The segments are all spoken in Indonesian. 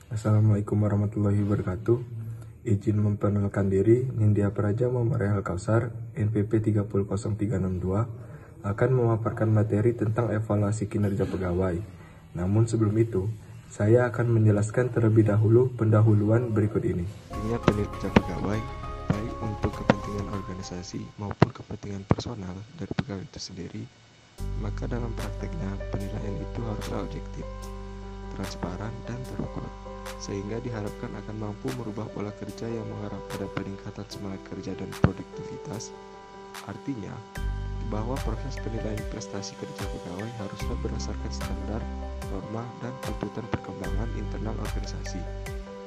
Assalamualaikum warahmatullahi wabarakatuh. Izin memperkenalkan diri, Nindya Praja Muhammad Rehal Kausar, NPP 300362, akan memaparkan materi tentang evaluasi kinerja pegawai. Namun sebelum itu, saya akan menjelaskan terlebih dahulu pendahuluan berikut ini. Kinerja pegawai, baik untuk kepentingan organisasi maupun kepentingan personal dari pegawai itu sendiri, maka dalam prakteknya penilaian itu haruslah objektif, transparan, dan terukur, sehingga diharapkan akan mampu merubah pola kerja yang mengarah pada peningkatan semangat kerja dan produktivitas. Artinya, bahwa proses penilaian prestasi kerja pegawai haruslah berdasarkan standar, norma, dan tuntutan perkembangan internal organisasi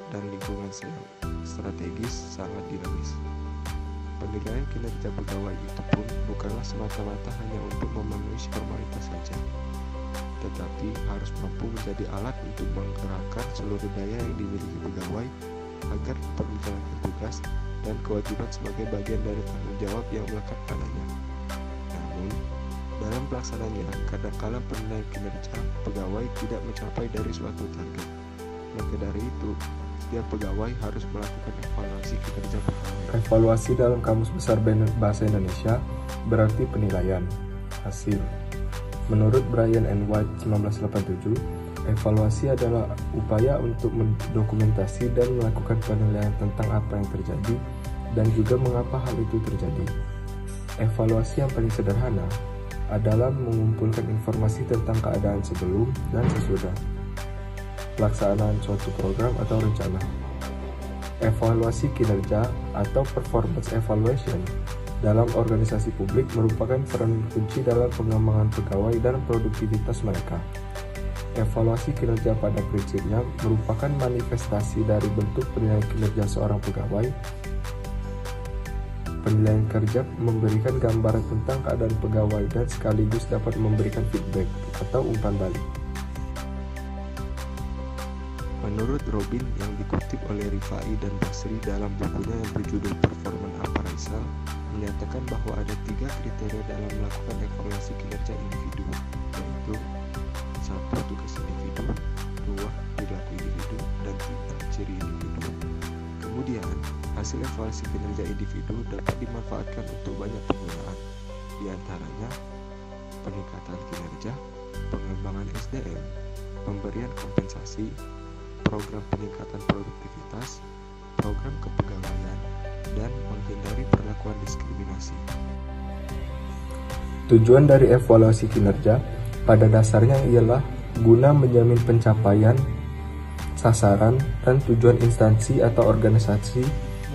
dan lingkungan strategis sangat dinamis. Penilaian kinerja pegawai itu pun bukanlah semata-mata hanya untuk memenuhi formalitas saja, tetapi harus mampu menjadi alat untuk menggerakkan seluruh daya yang dimiliki pegawai agar dapat menjalankan tugas dan kewajiban sebagai bagian dari tanggung jawab yang melekat padanya. Namun, dalam pelaksanaannya, kadangkala penilaian kinerja pegawai tidak mencapai dari suatu target. Maka dari itu, setiap pegawai harus melakukan evaluasi kinerja pegawai. Evaluasi dalam Kamus Besar Bahasa Indonesia berarti penilaian hasil. Menurut Bryan and White 1987, evaluasi adalah upaya untuk mendokumentasi dan melakukan penilaian tentang apa yang terjadi dan juga mengapa hal itu terjadi. Evaluasi yang paling sederhana adalah mengumpulkan informasi tentang keadaan sebelum dan sesudah pelaksanaan suatu program atau rencana. Evaluasi kinerja atau performance evaluation dalam organisasi publik merupakan peran kunci dalam pengembangan pegawai dan produktivitas mereka. Evaluasi kinerja pada prinsipnya merupakan manifestasi dari bentuk penilaian kinerja seorang pegawai. Penilaian kerja memberikan gambaran tentang keadaan pegawai dan sekaligus dapat memberikan feedback atau umpan balik. Menurut Robin yang dikutip oleh Rifai dan Basri dalam bukunya yang berjudul Performance Appraisal, menyatakan bahwa ada 3 kriteria dalam melakukan evaluasi kinerja individu, yaitu 1. Tugas individu, 2. Perilaku individu, dan 3. Ciri individu. Kemudian, hasil evaluasi kinerja individu dapat dimanfaatkan untuk banyak penggunaan, di antaranya peningkatan kinerja, pengembangan SDM, pemberian kompensasi, program peningkatan produktivitas, program kepegawaian, dan menghindari perlakuan diskriminasi. Tujuan dari evaluasi kinerja pada dasarnya ialah guna menjamin pencapaian sasaran dan tujuan instansi atau organisasi,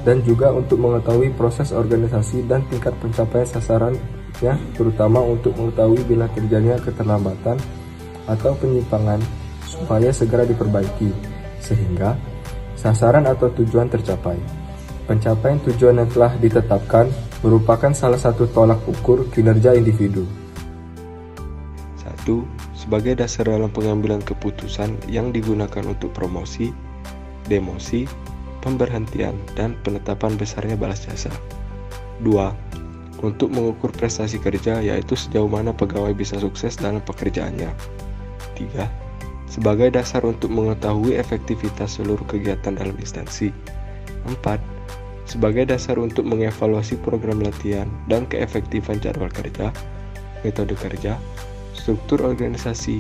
dan juga untuk mengetahui proses organisasi dan tingkat pencapaian sasarannya, terutama untuk mengetahui bila terjadinya keterlambatan atau penyimpangan supaya segera diperbaiki sehingga sasaran atau tujuan tercapai. Pencapaian tujuan yang telah ditetapkan merupakan salah satu tolak ukur kinerja individu. 1. Sebagai dasar dalam pengambilan keputusan yang digunakan untuk promosi, demosi, pemberhentian, dan penetapan besarnya balas jasa. 2. Untuk mengukur prestasi kerja, yaitu sejauh mana pegawai bisa sukses dalam pekerjaannya. 3. Sebagai dasar untuk mengetahui efektivitas seluruh kegiatan dalam instansi. 4. Sebagai dasar untuk mengevaluasi program latihan dan keefektifan jadwal kerja, metode kerja, struktur organisasi,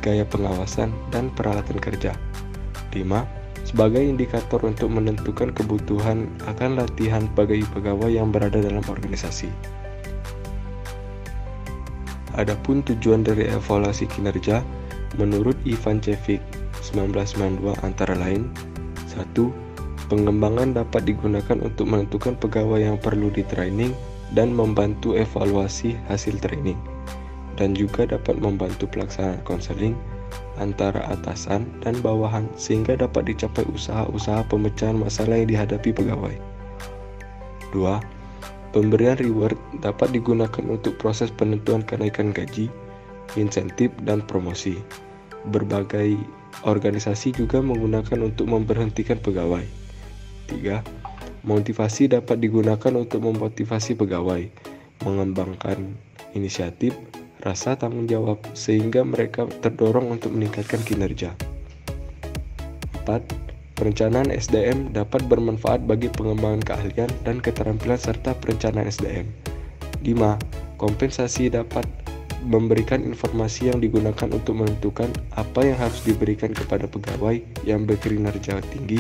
gaya pengawasan, dan peralatan kerja. 5. Sebagai indikator untuk menentukan kebutuhan akan latihan bagi pegawai yang berada dalam organisasi. Adapun tujuan dari evaluasi kinerja menurut Ivan Cevic 1992 antara lain: 1. Pengembangan dapat digunakan untuk menentukan pegawai yang perlu di-training dan membantu evaluasi hasil training, dan juga dapat membantu pelaksanaan konseling antara atasan dan bawahan sehingga dapat dicapai usaha-usaha pemecahan masalah yang dihadapi pegawai. 2. Pemberian reward dapat digunakan untuk proses penentuan kenaikan gaji, insentif, dan promosi. Berbagai organisasi juga menggunakan untuk memberhentikan pegawai. 3. Motivasi dapat digunakan untuk memotivasi pegawai, mengembangkan inisiatif, rasa tanggung jawab, sehingga mereka terdorong untuk meningkatkan kinerja. 4. Perencanaan SDM dapat bermanfaat bagi pengembangan keahlian dan keterampilan serta perencanaan SDM. 5. Kompensasi dapat memberikan informasi yang digunakan untuk menentukan apa yang harus diberikan kepada pegawai yang berkinerja tinggi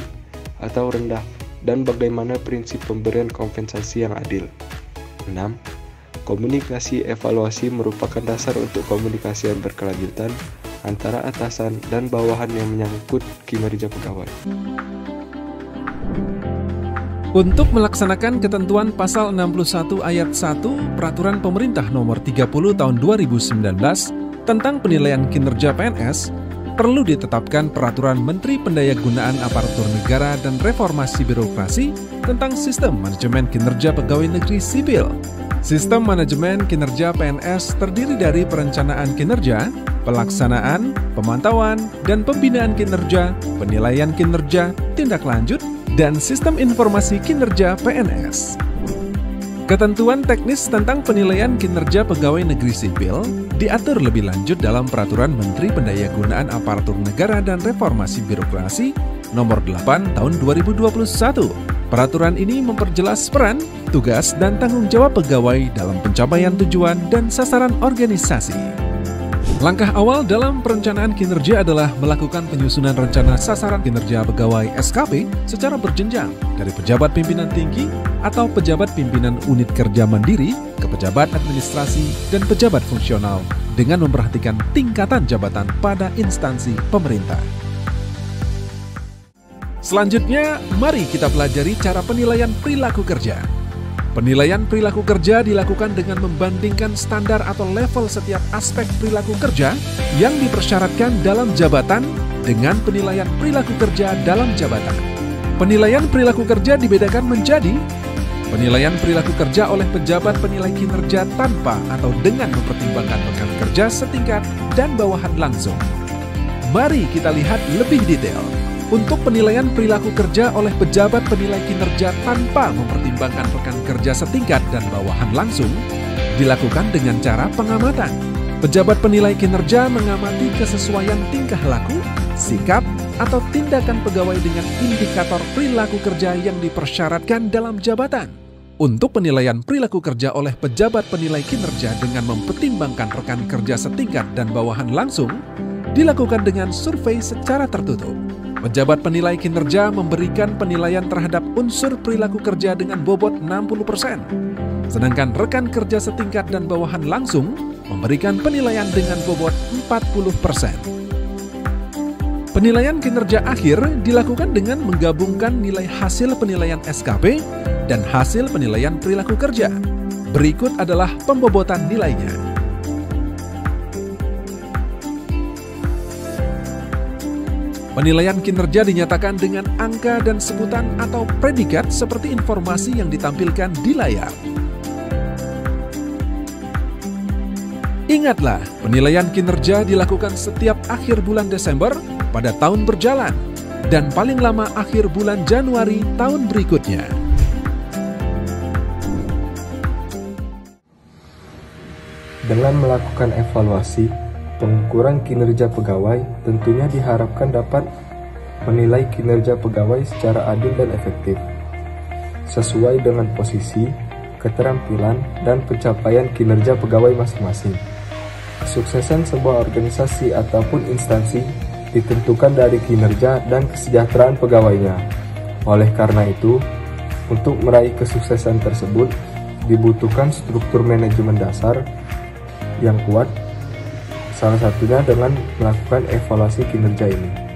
atau rendah dan bagaimana prinsip pemberian kompensasi yang adil. 6. Komunikasi evaluasi merupakan dasar untuk komunikasi yang berkelanjutan antara atasan dan bawahan yang menyangkut kinerja pegawai. Untuk melaksanakan ketentuan pasal 61 ayat 1 Peraturan Pemerintah Nomor 30 Tahun 2019 tentang penilaian kinerja PNS, perlu ditetapkan Peraturan Menteri Pendayagunaan Aparatur Negara dan Reformasi Birokrasi tentang Sistem Manajemen Kinerja Pegawai Negeri Sipil. Sistem manajemen kinerja PNS terdiri dari perencanaan kinerja, pelaksanaan, pemantauan, dan pembinaan kinerja, penilaian kinerja, tindak lanjut, dan sistem informasi kinerja PNS. Ketentuan teknis tentang penilaian kinerja pegawai negeri sipil diatur lebih lanjut dalam Peraturan Menteri Pendayagunaan Aparatur Negara dan Reformasi Birokrasi Nomor 8 Tahun 2021. Peraturan ini memperjelas peran, tugas, dan tanggung jawab pegawai dalam pencapaian tujuan dan sasaran organisasi. Langkah awal dalam perencanaan kinerja adalah melakukan penyusunan rencana sasaran kinerja pegawai SKP secara berjenjang dari pejabat pimpinan tinggi atau pejabat pimpinan unit kerja mandiri ke pejabat administrasi dan pejabat fungsional dengan memperhatikan tingkatan jabatan pada instansi pemerintah. Selanjutnya, mari kita pelajari cara penilaian perilaku kerja. Penilaian perilaku kerja dilakukan dengan membandingkan standar atau level setiap aspek perilaku kerja yang dipersyaratkan dalam jabatan dengan penilaian perilaku kerja dalam jabatan. Penilaian perilaku kerja dibedakan menjadi penilaian perilaku kerja oleh pejabat penilai kinerja tanpa atau dengan mempertimbangkan rekan kerja setingkat dan bawahan langsung. Mari kita lihat lebih detail. Untuk penilaian perilaku kerja oleh pejabat penilai kinerja tanpa mempertimbangkan rekan kerja setingkat dan bawahan langsung, dilakukan dengan cara pengamatan. Pejabat penilai kinerja mengamati kesesuaian tingkah laku, sikap, atau tindakan pegawai dengan indikator perilaku kerja yang dipersyaratkan dalam jabatan. Untuk penilaian perilaku kerja oleh pejabat penilai kinerja dengan mempertimbangkan rekan kerja setingkat dan bawahan langsung, dilakukan dengan survei secara tertutup. Pejabat penilai kinerja memberikan penilaian terhadap unsur perilaku kerja dengan bobot 60%, sedangkan rekan kerja setingkat dan bawahan langsung memberikan penilaian dengan bobot 40%. Penilaian kinerja akhir dilakukan dengan menggabungkan nilai hasil penilaian SKP dan hasil penilaian perilaku kerja. Berikut adalah pembobotan nilainya. Penilaian kinerja dinyatakan dengan angka dan sebutan atau predikat seperti informasi yang ditampilkan di layar. Ingatlah, penilaian kinerja dilakukan setiap akhir bulan Desember pada tahun berjalan dan paling lama akhir bulan Januari tahun berikutnya. Dengan melakukan evaluasi, pengukuran kinerja pegawai tentunya diharapkan dapat menilai kinerja pegawai secara adil dan efektif, sesuai dengan posisi, keterampilan, dan pencapaian kinerja pegawai masing-masing. Kesuksesan sebuah organisasi ataupun instansi ditentukan dari kinerja dan kesejahteraan pegawainya. Oleh karena itu, untuk meraih kesuksesan tersebut, dibutuhkan struktur manajemen dasar yang kuat, salah satunya dengan melakukan evaluasi kinerja ini.